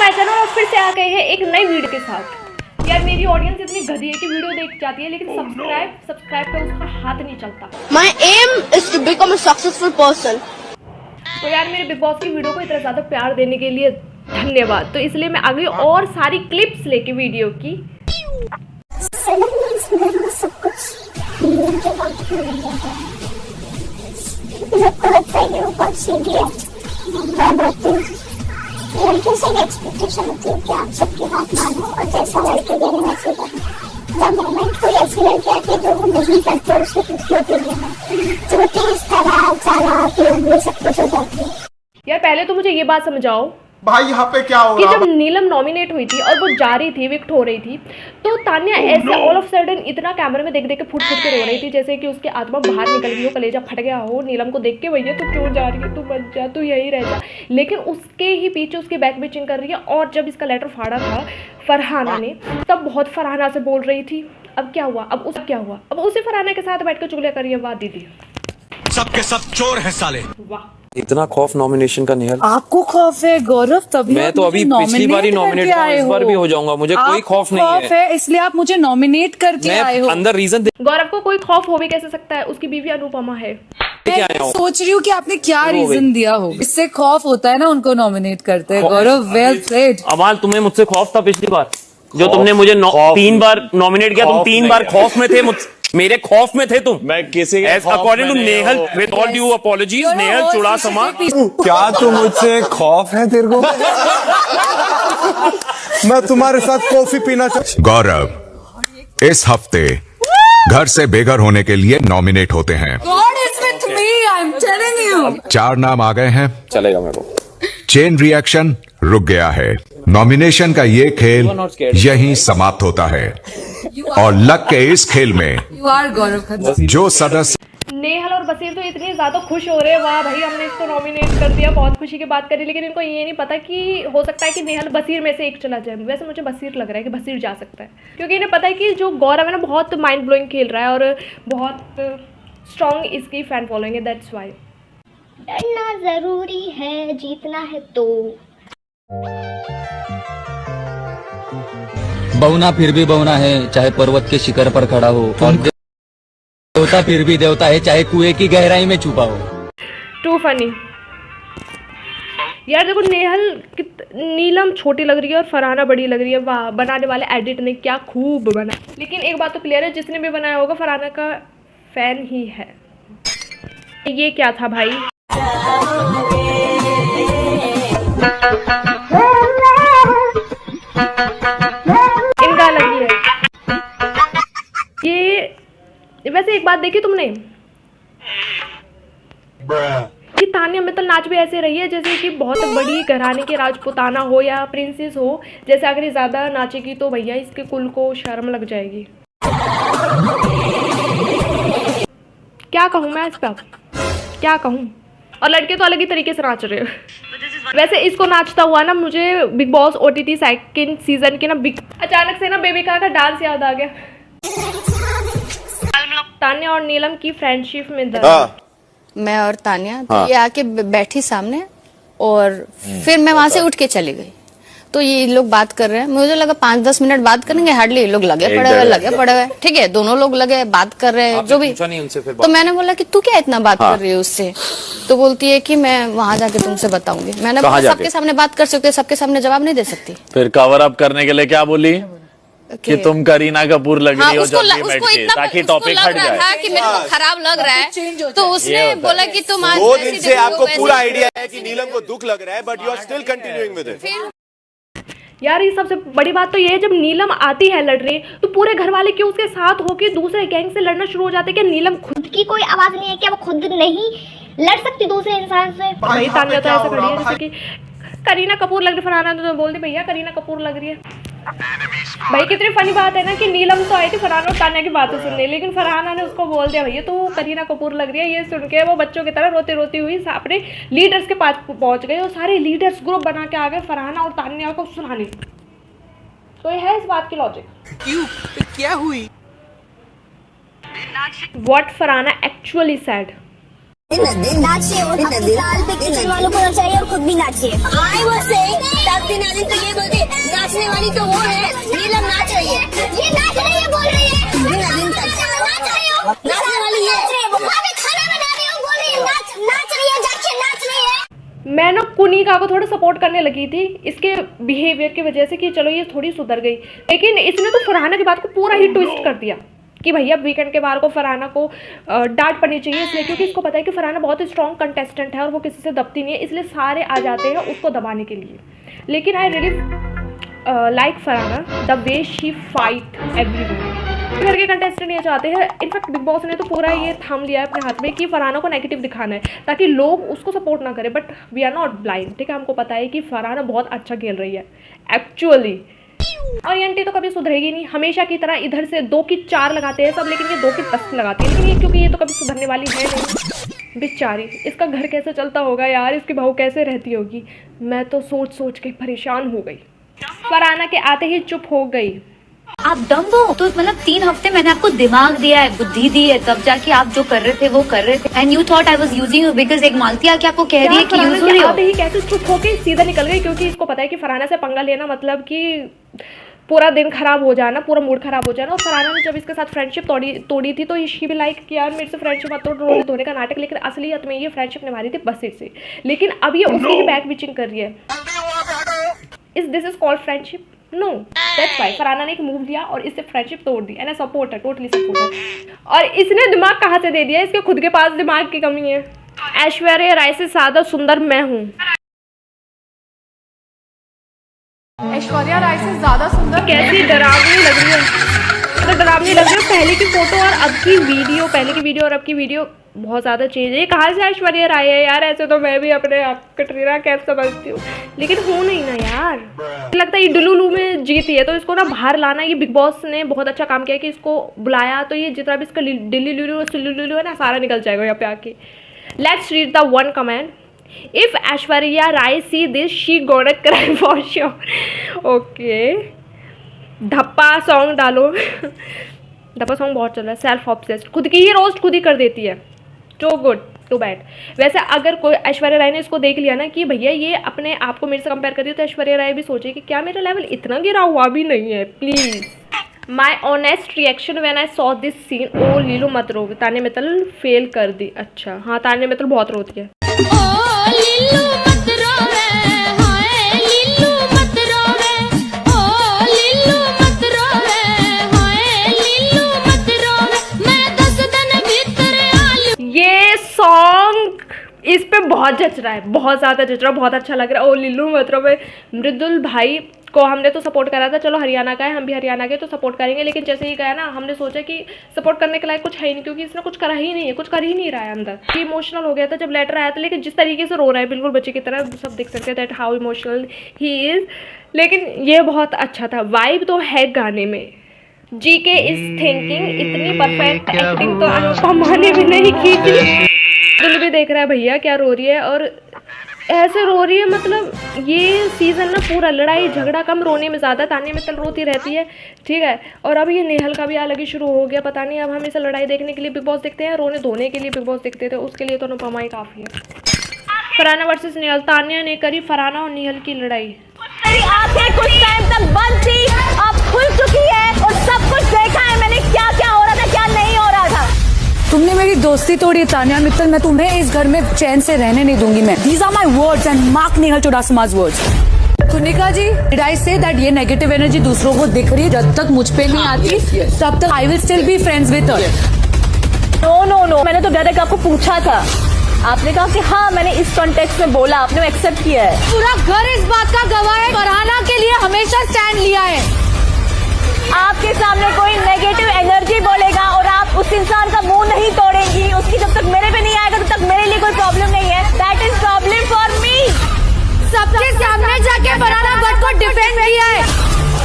My channel और फिर से आ गए हैं एक नई वीडियो के साथ। यार मेरी ऑडियंस इतनी गधी है कि वीडियो देख जाती है लेकिन सब्सक्राइब पे उसका हाथ नहीं चलता। My aim is to become a successful person. तो यार मेरे बिग बॉस की वीडियो को इतना ज़्यादा प्यार देने के लिए धन्यवाद। तो इसलिए मैं आ गई और सारी क्लिप्स लेके वीडियो की। लड़कियों से एक्सपेक्टेशन होती है कि आप सबकी बात मानो और जैसा लड़के देने में सीधा जब मोमेंट कोई ऐसी लड़की आती है जो वो नहीं करते उसको कुछ होती है तो तेज तरह चला के सब कुछ हो जाती है। यार पहले तो मुझे ये बात समझाओ भाई यहाँ पे क्या हो कि रहा जब नीलम नॉमिनेट हुई थी और वो जा रही थी, विक्ट हो रही थी, तो तान्या ऐसे ऑल ऑफ सडन इतना कैमरे में देख देख के फुट फुट के रो रही थी जैसे कि उसकी आत्मा बाहर निकल गई हो, कलेजा फट गया हो। नीलम को देख के भैया तू क्यों जा रही है, तू बच जा, तू यही रह जा। लेकिन उसके ही पीछे उसकी बैक बिचिंग कर रही है। और जब इसका लेटर फाड़ा था फरहाना ने, तब बहुत फरहाना से बोल रही थी। अब क्या हुआ, अब उस क्या हुआ, अब उसी फरहाना के साथ बैठ कर चुगलियां करिए। वाह दीदी, सबके सब चोर हैं साले। वाह। इतना खौफ नॉमिनेशन का निहल। आपको खौफ है गौरव? तभी मैं तो अभी पिछली बार ही नॉमिनेट हुआ, इस बार भी हो जाऊंगा। मुझे कोई खौफ नहीं है, इसलिए आप मुझे नॉमिनेट करके आए हो। अंदर रीजन गौरव को कोई खौफ हो भी कैसे सकता है, उसकी बीवी अनुपमा है। मैं सोच रही हूँ कि आपने क्या रीजन दिया हो, इससे खौफ होता है ना, उनको नॉमिनेट करते हैं। गौरव वेल प्लेड। अमाल, तुम्हें मुझसे खौफ था पिछली बार जो तुमने मुझे 3 बार नॉमिनेट किया। तुम 3 बार खौफ में थे, मेरे खौफ में थे तुम। मैं किसी according to Nehal, with all due apologies, Nehal Chudasama. क्या तुम मुझसे खौफ है तेरे को? मैं तुम्हारे साथ कॉफी पीना चाहता। गौरव इस हफ्ते घर से बेघर होने के लिए नॉमिनेट होते हैं। God is with me, I'm telling you. 4 नाम आ गए हैं। चलेगा मेरे को। चेन रिएक्शन रुक गया है। नॉमिनेशन का ये खेल यहीं समाप्त होता है और लक के इस खेल में You are गौरव खन्ना। जो सदस्य नेहल और बसीर तो इतने ज़्यादा खुश हो रहे हैं। वाह भाई, हमने इसको नॉमिनेट कर दिया, बहुत खुशी की बात करी। लेकिन इनको ये नहीं पता कि हो सकता है कि नेहल बसीर में से एक चला जाए। वैसे मुझे बसीर लग रहा है कि बसीर जा सकता है, क्योंकि इन्हें पता है कि जो गौरव है ना बहुत माइंड ब्लोइंग खेल रहा है और बहुत स्ट्रॉन्ग इसकी फैन फॉलोइंग है। दैट्स वाई डरना जरूरी है, जीतना है तो। बौना फिर भी बौना है, चाहे पर्वत के शिखर पर खड़ा हो, और देवता फिर भी देवता है, चाहे कुएं की गहराई में छुपा हो। टू फनी यार। देखो नीलम छोटी लग रही है और फरहाना बड़ी लग रही है। वाह, बनाने वाले एडिट ने क्या खूब बना। लेकिन एक बात तो क्लियर है, जिसने भी बनाया होगा फरहाना का फैन ही है। ये क्या था भाई? इनका लगी है ये। वैसे एक बात देखी तुमने कि तान्या मित्तल नाच भी ऐसे रही है जैसे कि बहुत बड़ी घराने की राजपुताना हो या प्रिंसेस हो। जैसे अगर ये ज्यादा नाचेगी तो भैया इसके कुल को शर्म लग जाएगी। क्या कहूँ मैं इस पे, क्या कहूँ। और लड़के तो अलग ही तरीके से नाच रहे हैं। वैसे इसको नाचता हुआ ना मुझे big boss OTT second season के ना अचानक से ना बेबिका का डांस याद आ गया। तान्या और नीलम की फ्रेंडशिप में दर्द। मैं और तान्या तो ये आके बैठी सामने और फिर मैं वहां से उठ के चली गई। तो ये लोग बात कर रहे हैं, मुझे लगा 5-10 मिनट बात करेंगे, हार्डली लोग लगे पड़े हुए। ठीक है, दोनों लोग लगे बात कर रहे हैं जो भी। तो मैंने बोला कि तू क्या इतना बात कर रही है उससे? तो बोलती है कि मैं वहां जाके तुमसे बताऊंगी। मैंने बोला सबके सामने बात कर सकते, सबके सामने जवाब नहीं दे सकती। फिर कवर अप करने के लिए क्या बोली कि तुम करीना कपूर लग रही हो जब भी बैठ के, ताकि टॉपिक हट जाए। कि मेरे को खराब लग रहा है, तो उसने बोला कि तुम आज 2 दिन से आपको पूरा आइडिया है कि नीलम को दुख लग रहा है, but you are still continuing with it. यार ये सबसे बड़ी बात तो ये है, जब नीलम आती है लड़ने तो पूरे घर वाले क्यों उसके साथ होके दूसरे गैंग से लड़ना शुरू हो जाते हैं? क्या नीलम खुद की कोई आवाज नहीं है क्या? वो खुद नहीं लड़ सकती दूसरे इंसान से? भाई तान्या तो ऐसा खड़ी है जैसे कि करीना कपूर लग रही। फरहाना तो बोल दी भैया करीना कपूर लग रही है। भाई कितनी फनी बात है ना कि नीलम तो आई थी फरहाना और तान्या की बातें सुनने, लेकिन फरहाना ने उसको बोल दिया भैया तू करीना कपूर लग रही है। ये सुन के वो बच्चों की तरह रोती रोती हुई अपने लीडर्स के पास पहुंच गए और सारे लीडर्स ग्रुप बना के आ गए फरहाना और तान्या को सुनाने। तो ये है इस बात की लॉजिक। क्यों क्या हुई? What Farhana actually said। नाचिए और वालों को चाहिए और खुद भी नाचिए। I was saying, तब दिन तो ये वाली तो वो है, नीलम नाच रही है, ये नाच रही है, बोल रही है नाच रही हो, नाचने वाली है, वहाँ पे खाना बना रही हो, बोल रही है नाच रही है, जाके नाच रही है। मैं ना कुनिका को थोड़ा सपोर्ट करने लगी थी इसके बिहेवियर की वजह से कि चलो ये थोड़ी सुधर गई, लेकिन इसने तो फरहाना की बात को पूरा ही ट्विस्ट कर दिया कि भैया वीकेंड के बार को फरहाना को डांट पड़नी चाहिए, इसलिए क्योंकि इसको पता है कि फरहाना बहुत स्ट्रॉन्ग कंटेस्टेंट है और वो किसी से दबती नहीं है, इसलिए सारे आ जाते हैं उसको दबाने के लिए। लेकिन I really like Farhana the way she fight everyone. घर के कंटेस्टेंट ये चाहते हैं, इनफैक्ट बिग बॉस ने तो पूरा ये थाम लिया है अपने हाथ में कि फरहाना को नेगेटिव दिखाना है ताकि लोग उसको सपोर्ट ना करें, but we are not blind, ठीक है। हमको पता है कि फरहाना बहुत अच्छा खेल रही है एक्चुअली, और ये आंटी तो कभी सुधरेगी नहीं, हमेशा की तरह इधर से 2 की 4 लगाते हैं सब, लेकिन ये 2 की 10 लगाती है, लेकिन ये क्योंकि ये तो कभी सुधरने वाली है नहीं बेचारी। इसका घर कैसे चलता होगा यार, इसकी बहू कैसे रहती होगी, मैं तो सोच सोच के परेशान हो गई। फरहाना के आते ही चुप हो गई। आप दम दो, तो मतलब 3 हफ्ते मैंने आपको दिमाग दिया है, बुद्धि दी है, तब जाके आप जो कर रहे थे वो कर रहे थे, and you thought I was using you because एक मालती आके आपको कह रही है कि यूज हो रही हो। आते ही कैसे चुप होके सीधा निकल गई, क्योंकि इसको पता है कि फरहाना से पंगा लेना मतलब कि पूरा दिन खराब हो जाना, पूरा मूड खराब हो जाना। और फरहाना ने जब इसके साथ फ्रेंडशिप तोड़ी थी तो शी भी लाइक कि यार मेरे से फ्रेंडशिप मत तोड़, रोने धोने का नाटक, लेकिन असलियत में ये फ्रेंडशिप निभा रही थी बस से। लेकिन अब ये उसकी ही बैक बिचिंग कर रही है। This is called friendship? No, that's why Farhana ने एक मूव लिया और इससे फ्रेंडशिप तोड़ दी, एंड आई सपोर्ट है, टोटली सपोर्ट है। और इसने दिमाग कहाँ से दे दिया, इसके खुद के पास दिमाग की कमी है। ऐश्वर्या राय से ज्यादा सुंदर मैं हूँ। ऐश्वर्या राय से ज्यादा सुंदर कैसी डरावनी लग रही है, तो डरावनी लग रही है। पहले की फोटो और अब की वीडियो, पहले की वीडियो और अब की वीडियो बहुत ज़्यादा चेंज है। ये कहाँ से ऐश्वर्या राय है यार, ऐसे तो मैं भी अपने आप कटरीना कैफ समझती हूँ, लेकिन हूँ नहीं ना यार। लगता है ये डुलुलू में जीती है, तो इसको ना बाहर लाना, ये बिग बॉस ने बहुत अच्छा काम किया कि इसको बुलाया, तो ये जितना भी इसका दिल्ली लुलू सुलुलू है ना, सारा निकल जाएगा यहाँ पे आके। Let's read the one comment. If Aishwarya Rai see this, she gonna cry for sure. Okay. धप्पा सॉन्ग डालो। धप्पा सॉन्ग बहुत चल रहा है। सेल्फ ऑब्सेस्ड, खुद की ही रोस्ट खुद ही कर देती है। Too good to bad. वैसे अगर कोई ऐश्वर्या राय ने इसको देख लिया ना कि भैया ये अपने आप को मेरे से कंपेयर कर रही है, तो ऐश्वर्या राय भी सोचे कि क्या मेरा लेवल इतना गिरा हुआ भी नहीं है, please. My honest reaction when I saw this scene. ओ लीलू मत रो, तान्या मित्तल फेल कर दी। अच्छा हाँ, तान्या मित्तल बहुत रोती है। ये सॉन्ग इस पे बहुत जच रहा है, बहुत ज़्यादा जच रहा है, बहुत अच्छा लग रहा है। ओ लिल्लू मतलब मृदुल भाई को हमने तो सपोर्ट करा था, चलो हरियाणा का है, हम भी हरियाणा के तो सपोर्ट करेंगे, लेकिन जैसे ही गया ना हमने सोचा कि सपोर्ट करने के लायक कुछ है ही नहीं, क्योंकि इसने कुछ करा ही नहीं है, कुछ कर ही नहीं रहा है अंदर। कि इमोशनल हो गया था जब लेटर आया था, लेकिन जिस तरीके से रो रहा है बिल्कुल बच्चे की तरह, सब देख सकते हैं that how emotional he is. लेकिन ये बहुत अच्छा था, वाइब तो है गाने में। जी के इज थिंकिंग, इतनी परफेक्ट एक्टिंग तो अनुपमा ने भी नहीं की थी। दिल भी देख रहा है भैया क्या रो रही है, और ऐसे रो रही है, मतलब ये सीज़न ना पूरा लड़ाई झगड़ा कम, रोने में ज़्यादा। तान्या मित्तल रोती रहती है, ठीक है। और अब ये नेहल का भी अलग ही शुरू हो गया, पता नहीं अब हम इसे लड़ाई देखने के लिए बिग बॉस देखते हैं, रोने धोने के लिए बिग बॉस देखते थे, उसके लिए तो अनुपमा ही काफ़ी है। फरहाना वर्सेस नेहल, तान्या ने करी फरहाना और नेहल की लड़ाई। आंखें कुछ टाइम तक बंद थी, अब खुल चुकी है और सब कुछ देखा है मैंने, क्या क्या हो रहा था क्या नहीं हो रहा था। तुमने मेरी दोस्ती तोड़ी तान्या मित्तल, मैं तुम्हें इस घर में चैन से रहने नहीं दूंगी मैं। These are my words and mark Nehal Chudasama's words। Kunika ji, did I say that ये नेगेटिव एनर्जी दूसरों को दिख रही है, जब तक मुझ पे नहीं आती तब तक I will still be friends with her। No, मैंने तो डायरेक्ट आपको पूछा था, आपने कहा कि हाँ मैंने इस कॉन्टेक्स्ट में बोला, आपने एक्सेप्ट किया है। पूरा घर इस बात का गवाह है, फरहाना के लिए हमेशा स्टैंड लिया है। आपके सामने कोई नेगेटिव एनर्जी बोलेगा और आप उस इंसान का मुंह नहीं तोड़ेंगी, उसकी जब तक मेरे पे नहीं आएगा तब तक मेरे लिए कोई प्रॉब्लम नहीं है। That is problem for me. सबके सामने जाके फरहाना भट्ट को डिफेंड किया है,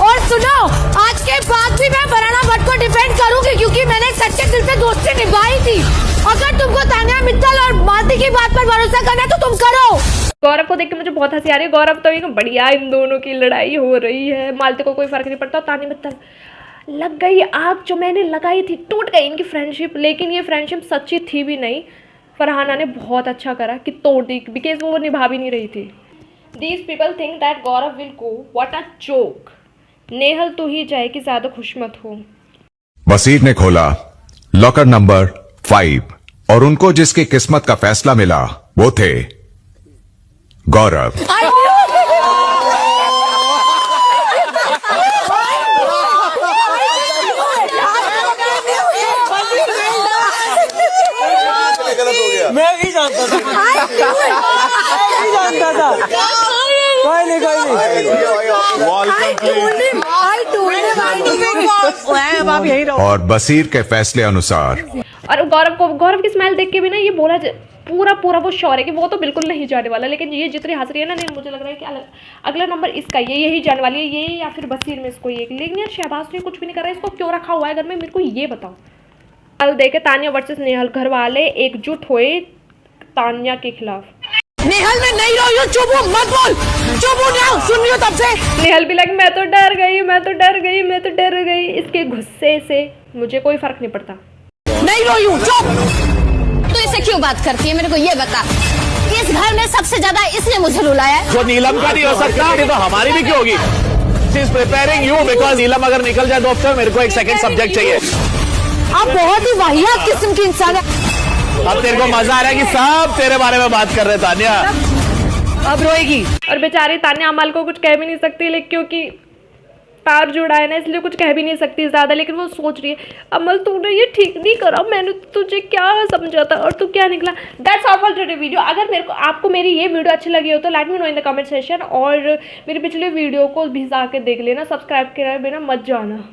और सुनो आज के बाद भी मैं फरहाना भट्ट को डिफेंड करूंगी, क्योंकि मैंने सच्चे दिल से दोस्ती निभाई थी। अगर तुमको तान्या मित्तल और मालती की बात पर भरोसा करना है तो तुम करो। गौरव को देख के मुझे बहुत हंसी आ रही है। गौरव तो एक बढ़िया, इन दोनों की लड़ाई हो रही है, मालती को कोई फर्क नहीं पड़ता। तान्या मित्तल लग गई आग जो मैंने लगाई थी, टूट गई इनकी फ्रेंडशिप, लेकिन ये फ्रेंडशिप सच्ची थी भी नहीं। फरहाना ने बहुत अच्छा करा कि तोड़ दी, बिकॉज वो निभा भी नहीं रही थी। These people think that Gaurav will go. What a joke. Nehal तू ही जाए कि ज्यादा खुश मत हो। वसीर ने खोला लॉकर नंबर 5 और उनको जिसकी किस्मत का फैसला मिला वो थे गौरव। गलत हो गया। मैं नहीं जानता था, नहीं जानता था। कोई नहीं आप यही रहो। और बसीर के फैसले अनुसार और गौरव की स्माइल देख के भी ना ये बोला पूरा वो श्योर है कि वो तो बिल्कुल नहीं जाने वाला, लेकिन ये जितनी हंस रही है ना, नहीं मुझे लग रहा है कि अगला नंबर इसका यही जाने वाली है, ये या फिर बसीर में इसको एक। लेकिन यार शहबाज ने कुछ भी नहीं कर रहा है, इसको क्यों रखा हुआ है घर में, मेरे को ये बताओ। कल देखे तानिया वर्सेस नेहल, घर वाले एकजुट हुए तानिया के खिलाफ। नेहल मैं नहीं रही हूँ, चुप हो मत बोल, चुप हो ना, सुन रही हो तब से। नेहल भी लगी मैं तो डर गई इसके गुस्से से, मुझे कोई फर्क नहीं पड़ता। नहीं रही हूँ, चुप। तो इसे क्यों बात करती है, मेरे को ये बता। इस घर में सबसे ज्यादा इसने मुझे रुलाया है। जो नीलम का नहीं हो सकता तो हमारी भी क्यों होगी? She is preparing you because Neelam अगर निकल जाए तो मेरे को एक सेकंड सब्जेक्ट चाहिए। आप बहुत ही वाहियात किस्म की इंसान है। अब तेरे को मजा आ रहा है कि सब तेरे बारे में बात कर रहे तानिया। अब रोएगी। और बेचारी तानिया अमल को कुछ कह भी नहीं सकती, लेकिन क्योंकि पैर जुड़ा है ना इसलिए कुछ कह भी नहीं सकती ज्यादा, लेकिन वो सोच रही है अमल तूने ये ठीक नहीं करा, मैंने तुझे क्या समझा था और तू क्या निकला। That's all for today video. अगर आपको मेरी ये वीडियो अच्छी लगी हो तो let me know in the comment section, और मेरी पिछले वीडियो को भी जाके देख लेना, सब्सक्राइब करे बिना मत जाना।